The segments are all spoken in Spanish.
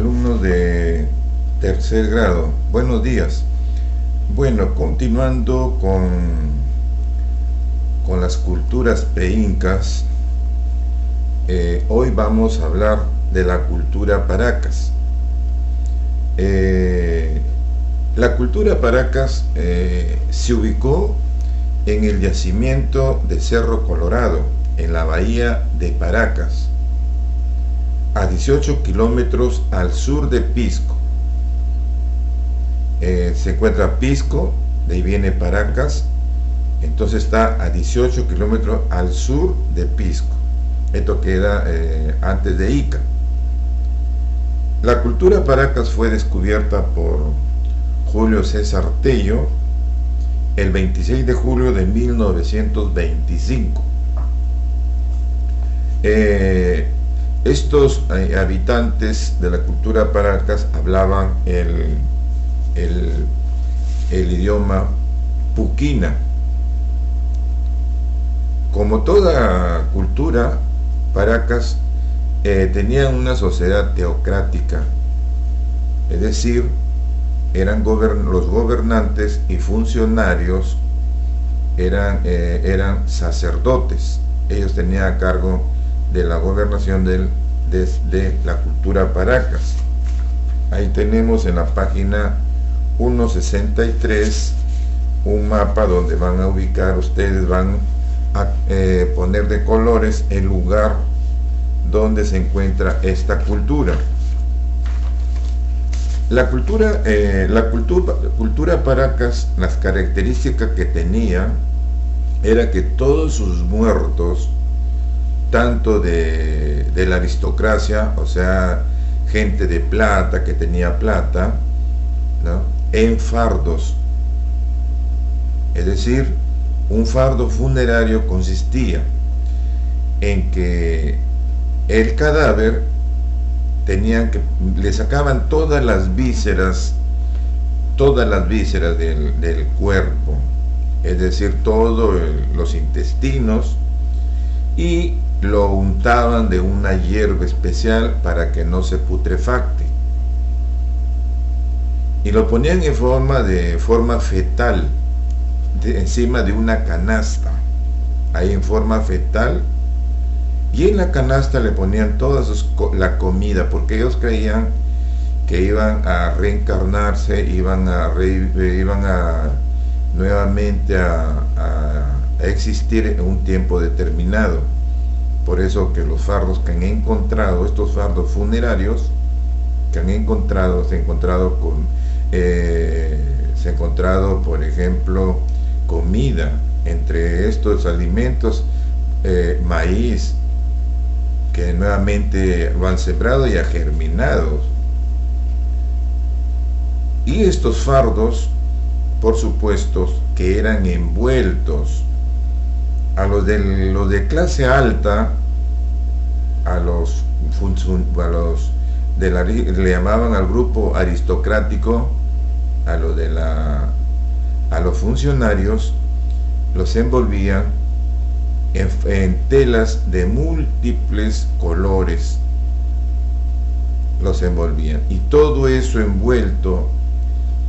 alumnos de tercer grado, buenos días. Bueno, continuando con las culturas pre-incas, hoy vamos a hablar de la cultura Paracas. La cultura Paracas se ubicó en el yacimiento de Cerro Colorado, en la bahía de Paracas, a 18 kilómetros al sur de Pisco. Se encuentra Pisco, de ahí viene Paracas, entonces está a 18 kilómetros al sur de Pisco. Esto queda antes de Ica. La cultura Paracas fue descubierta por Julio César Tello el 26 de julio de 1925. Estos habitantes de la cultura Paracas hablaban el idioma puquina. Como toda cultura, Paracas tenía una sociedad teocrática, es decir, eran los gobernantes y funcionarios eran sacerdotes. Ellos tenían a cargo de la gobernación de la cultura Paracas. Ahí tenemos en la página 163 un mapa donde van a ubicar, ustedes van a poner de colores el lugar donde se encuentra esta cultura. La cultura Paracas, las características que tenía era que todos sus muertos, tanto de la aristocracia, o sea, gente de plata que tenía plata, ¿no?, en fardos. Es decir, un fardo funerario consistía en que el cadáver le sacaban todas las vísceras del cuerpo, es decir, todos los intestinos, y lo untaban de una hierba especial para que no se putrefacte, y lo ponían en forma fetal, encima de una canasta, ahí en forma fetal, y en la canasta le ponían toda la comida, porque ellos creían que iban a reencarnarse, iban nuevamente a existir en un tiempo determinado. Por eso que los fardos que han encontrado, estos fardos funerarios que han encontrado, se ha encontrado, por ejemplo, comida, entre estos alimentos, maíz, que nuevamente lo han sembrado y ha germinado. Y estos fardos, por supuesto, que eran envueltos. A los de clase alta, le llamaban al grupo aristocrático, a los funcionarios, los envolvían en telas de múltiples colores, los envolvían, y todo eso envuelto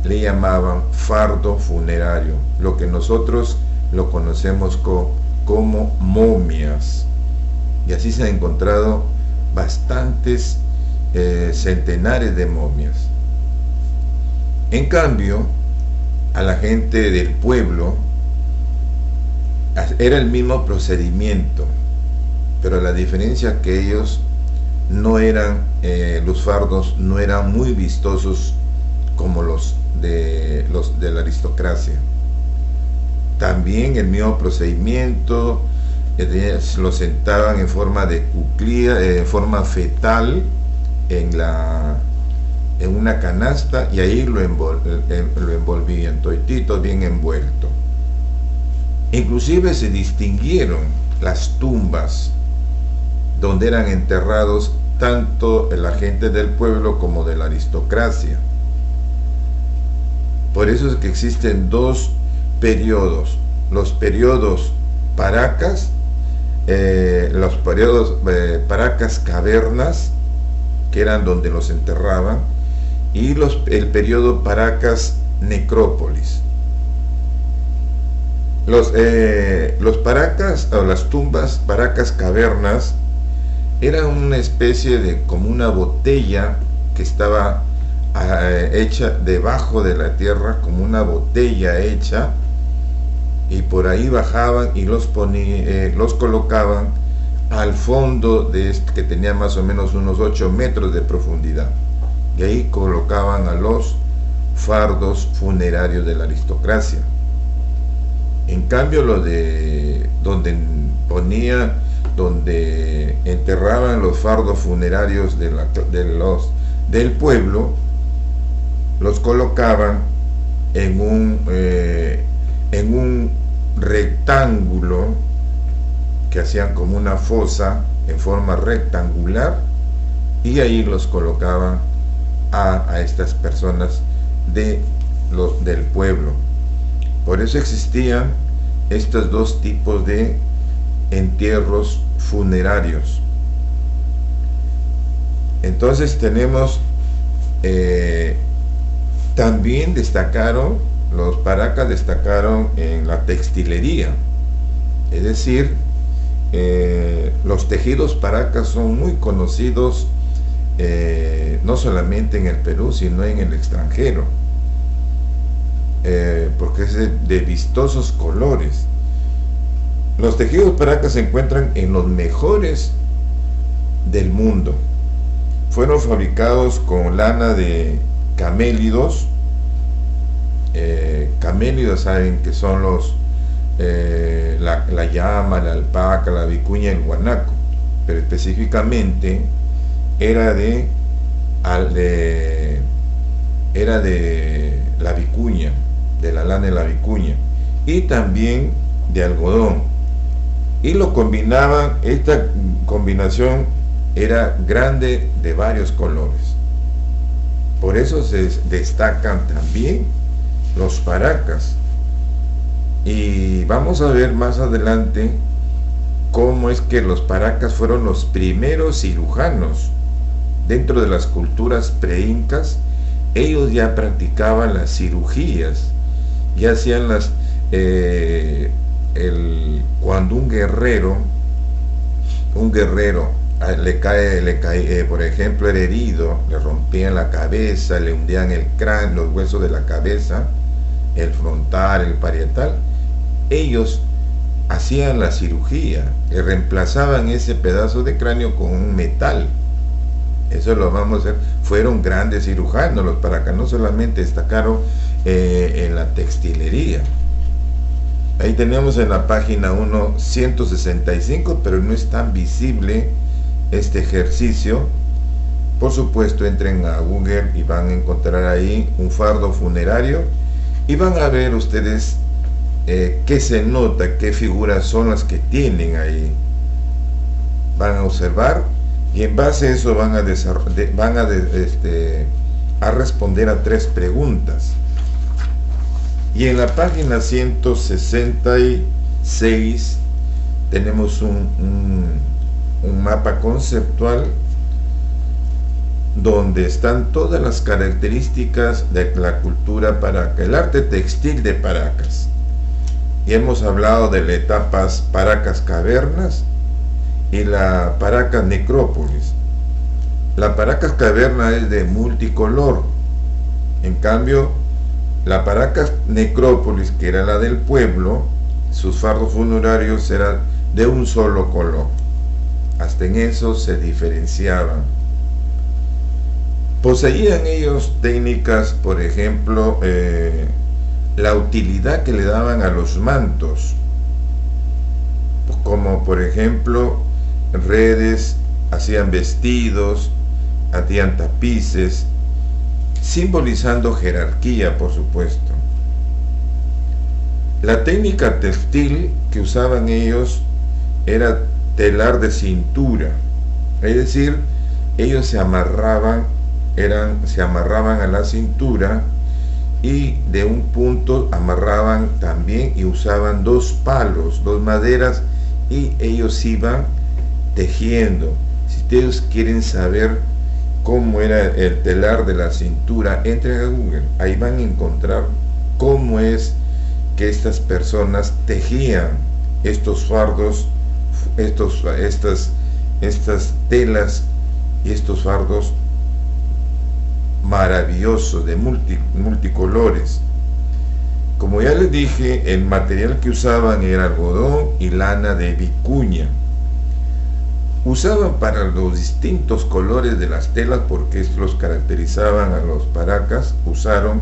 le llamaban fardo funerario, lo que nosotros lo conocemos como momias. Y así se han encontrado bastantes centenares de momias. En cambio, a la gente del pueblo era el mismo procedimiento, pero la diferencia es que ellos no eran, los fardos no eran muy vistosos como los de la aristocracia. También el mismo procedimiento, lo sentaban en forma de cuclilla, en forma fetal, en una canasta, y ahí lo envolvían, toditito bien envuelto. Inclusive se distinguieron las tumbas donde eran enterrados tanto la gente del pueblo como de la aristocracia. Por eso es que existen dos periodos: los periodos Paracas, los periodos Paracas cavernas que eran donde los enterraban, y el periodo Paracas Necrópolis. Los Paracas, o las tumbas Paracas cavernas, eran una especie de como una botella que estaba hecha debajo de la tierra, como una botella hecha, y por ahí bajaban y los colocaban al fondo de que tenía más o menos unos 8 metros de profundidad, y ahí colocaban a los fardos funerarios de la aristocracia. En cambio, lo de donde enterraban los fardos funerarios del pueblo, los colocaban en un rectángulo, que hacían como una fosa en forma rectangular, y ahí los colocaban a estas personas del pueblo. Por eso existían estos dos tipos de entierros funerarios. Entonces tenemos, también los Paracas destacaron en la textilería, es decir, los tejidos Paracas son muy conocidos, no solamente en el Perú, sino en el extranjero, porque es de vistosos colores. Los tejidos Paracas se encuentran en los mejores del mundo. Fueron fabricados con lana de camélidos. Camélidos, saben que son la llama, la alpaca, la vicuña, el guanaco, pero específicamente era de la vicuña, de la lana de la vicuña, y también de algodón, y lo combinaban. Esta combinación era grande, de varios colores. Por eso se destacan también los Paracas. Y vamos a ver más adelante cómo es que los Paracas fueron los primeros cirujanos dentro de las culturas preincas. Ellos ya practicaban las cirugías, ya hacían cuando un guerrero le cae, por ejemplo, era herido, le rompían la cabeza, le hundían el cráneo, los huesos de la cabeza, el frontal, el parietal. Ellos hacían la cirugía y reemplazaban ese pedazo de cráneo con un metal. Eso lo vamos a hacer. Fueron grandes cirujanos los Paracas, no solamente destacaron en la textilería. Ahí tenemos en la página 165, pero no es tan visible este ejercicio. Por supuesto, entren a Google y van a encontrar ahí un fardo funerario, y van a ver ustedes qué se nota, qué figuras son las que tienen ahí. Van a observar, y en base a eso van a responder a 3 preguntas. Y en la página 166 tenemos un mapa conceptual donde están todas las características de la cultura Paraca, el arte textil de Paracas. Y hemos hablado de las etapas Paracas cavernas y la Paracas necrópolis. La Paracas caverna es de multicolor. En cambio, la Paracas necrópolis, que era la del pueblo, sus fardos funerarios eran de un solo color. Hasta en eso se diferenciaban. Poseían ellos técnicas, por ejemplo, la utilidad que le daban a los mantos, como por ejemplo redes, hacían vestidos, hacían tapices, simbolizando jerarquía, por supuesto. La técnica textil que usaban ellos era telar de cintura, es decir, ellos se amarraban a la cintura, y de un punto amarraban también y usaban 2 palos, 2 maderas, y ellos iban tejiendo. Si ustedes quieren saber cómo era el telar de la cintura, entren a Google, ahí van a encontrar cómo es que estas personas tejían estos fardos, estas telas y estos fardos maravillosos de multicolores. Como ya les dije, el material que usaban era algodón y lana de vicuña. Usaban para los distintos colores de las telas, porque estos los caracterizaban a los paracas, usaron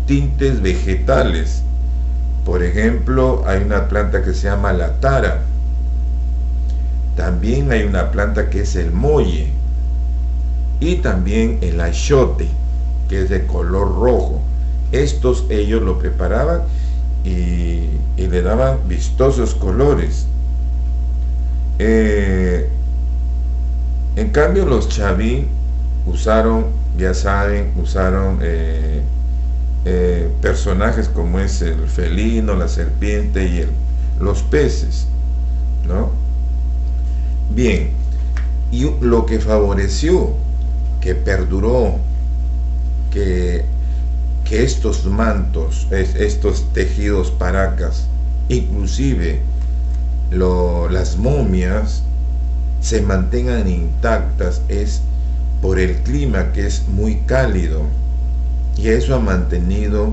tintes vegetales. Por ejemplo, hay una planta que se llama la tara. También hay una planta que es el molle. Y también el achote, que es de color rojo. Estos ellos lo preparaban y le daban vistosos colores. En cambio los chaví usaron, ya saben, personajes como es el felino, la serpiente y los peces, ¿no? Bien, y lo que favoreció, que perduró, que estos mantos, estos tejidos paracas, inclusive las momias, se mantengan intactas, es por el clima, que es muy cálido, y eso ha mantenido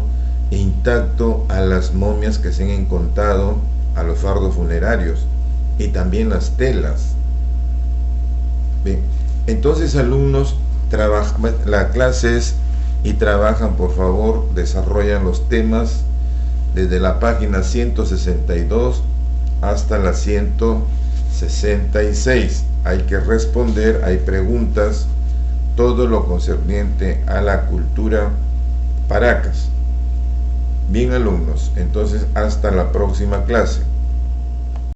intacto a las momias que se han encontrado, a los fardos funerarios y también las telas. Bien, entonces, alumnos, la clase es y trabajan, por favor, desarrollan los temas desde la página 162 hasta la 166. Hay que responder, hay preguntas, todo lo concerniente a la cultura paracas. Bien, alumnos, entonces hasta la próxima clase.